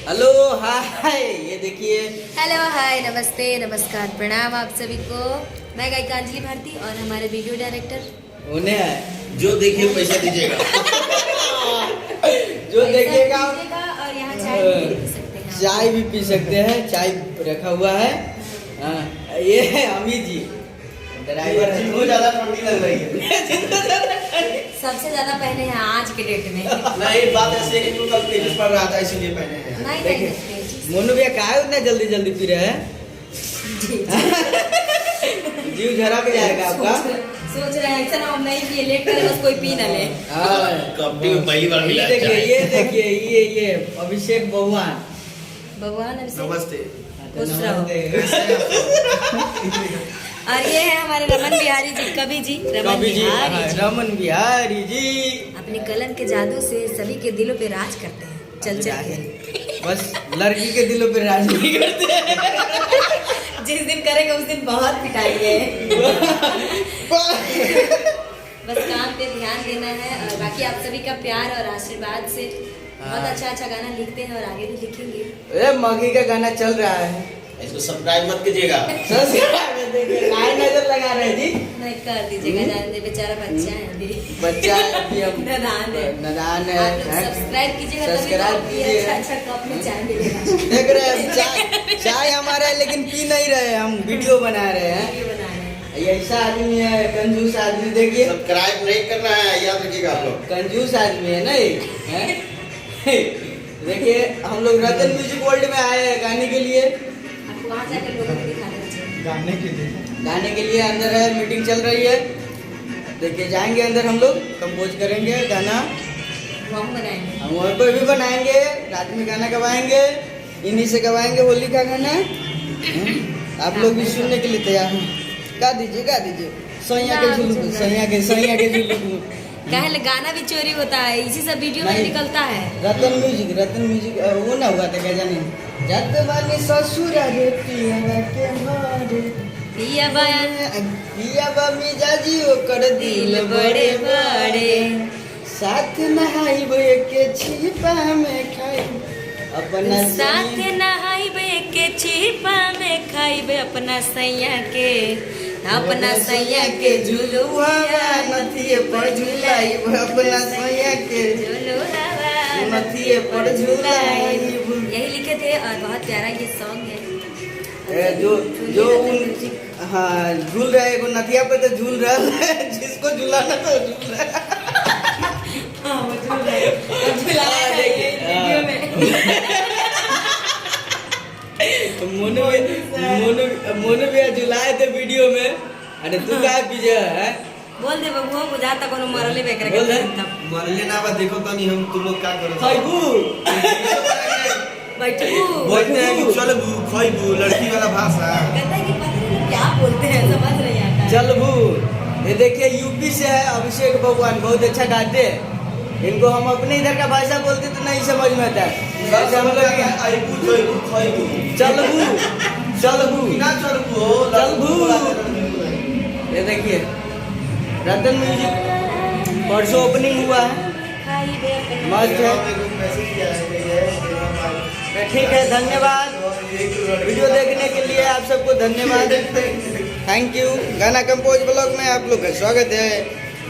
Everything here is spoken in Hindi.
हेलो हाय, ये देखिए। हेलो हाय नमस्ते नमस्कार प्रणाम आप सभी को। मैं गायिका अंजलि भारती और हमारे वीडियो डायरेक्टर उन्हें है जो देखिए पैसा दीजिएगा। जो देखिएगा और यहाँ चाय भी पी सकते हैं। चाय भी पी सकते हैं, चाय रखा हुआ है। हाँ, ये है अमित जी ड्राइवर है। बहुत ज्यादा ठंडी लग रही है। सबसे ज्यादा पहने हैं आज के डेट में। नहीं, बात ऐसी है कि तू कल तेज पड़ रहा था इसीलिए पहने हैं। नहीं देखिए, नहीं मोनू भैया कहा उतना जल्दी जल्दी पी रहे हैं। जीव झरा के जाएगा आपका। सोच रहे हैं ऐसा ना हम नहीं पिए, लेट करें बस कोई पी ना ले। हाँ, कभी पहली बार मिला ये देखिए, ये देखिए, ये अभिषेक भगवान। भगवान अभिषेक। नमस्ते। खुश रहो। नमस्ते। और ये है हमारे रमन बिहारी जी, कवि जी, रमन कवि जी, बिहारी जी। रमन बिहारी जी अपनी कलम के जादू से सभी के दिलों पे राज करते हैं। चल चल के बस लड़की के दिलों पे राज नहीं करते हैं। जिस दिन करेंगे उस दिन बहुत पिटाएंगे। बस काम पे ध्यान देना है और बाकी आप सभी का प्यार और आशीर्वाद से बहुत अच्छा अच्छा गाना लिखते हैं और आगे भी लिखेंगे। ए, मगी का गाना चल रहा है। इसको सब्सक्राइब मत कीजिएगा। लाइन नजर लगा रहे जी। नहीं कर दीजिएगा, जान दे बेचारा बच्चा है अभी। बच्चा अभी हम नादान है। नादान है। आप लोग सब्सक्राइब कीजिएगा तभी तो सब्सक्राइब आपको ये कीजिए। अच्छा अच्छा कप में चाय मिलेगा। देख रहे हैं चाय हमारा है लेकिन पी नहीं रहे, हम वीडियो बना रहे हैं। वीडियो बना रहे हैं। ये ऐसा आदमी है, कंजूस आदमी। देखिए सब्सक्राइब नहीं करना है, याद रखिएगा आप लोग। कंजूस आदमी है नहीं है? देखिए हम लोग रतन म्यूजिक वर्ल्ड में आए हैं गाने के लिए। आपको वहाँ जाकर लोगों को दिखाना चाहिए। गाने के लिए अंदर है, मीटिंग चल रही है। देखिए जाएंगे अंदर, हम लोग कंपोज करेंगे गाना। वहाँ बनाएंगे। हम वहाँ पर भी बनाएंगे, रात में गाना गवाएंगे, इन्हीं से गवाएंगे होली का गाना। आप लोग भी सुनने के लिए तैयार हैं? गा दीजिए सैया के झुलुक, सैया के झुलुक। कहले गाना भी चोरी होता है, इसी सब वीडियो में नहीं। निकलता है। रतन म्यूजिक वो ना हुआ था क्या जाने। जत बानी ससुर रे पिया के मारे, पिया बयान पिया बमी जाजी ओकर दिल बड़े बड़े। साथ नहाइब के छिपा में खाई अपना साथ नहाइबे के छिपा में खाइबे अपना सैया के झुलुआ नथिए पर झुलाइब अपना सैया के झुलुआ नथिए पर झुलाइब। यही लिखे थे और बहुत प्यारा ये सॉन्ग है। जो उन हाँ झूल रहा है, एगो नथिया पे तो झूल रहा है, जिसको झुलाना तो झूल रहा है। हाँ, वो झूल रहा है। और झुलाया है ये वीडियो में। मोनू भी झुलाए थे वीडियो में। अरे तू क्या पीछे है? बोल दे बबुआ बुझाता कोनो मरले बेकर बोल दे। मरले ना बा, देखो तो नहीं हम तुम लोग क्या करो। खाइबू बैठू बोलते हैं कि चलबू खाइबू, लड़की वाला भाषा। कहता है कि पता नहीं लोग क्या बोलते हैं, समझ नहीं आता है। चल भू। ये देखिए यूपी से है अभिषेक भगवान, बहुत अच्छा गाते हैं। इनको हम अपने इधर का भाषा बोलते तो नहीं समझ में आता है। सब हम लोग आइबू खाइबू खाइबू। चल भू ना चलबू चलबू। ये देखिए रतन म्यूजिक परसों ओपनिंग हुआ है, मस्त है। ठीक है, धन्यवाद वीडियो देखने के लिए, आप सबको धन्यवाद, थैंक यू। गाना कंपोज ब्लॉग में आप लोग का स्वागत है।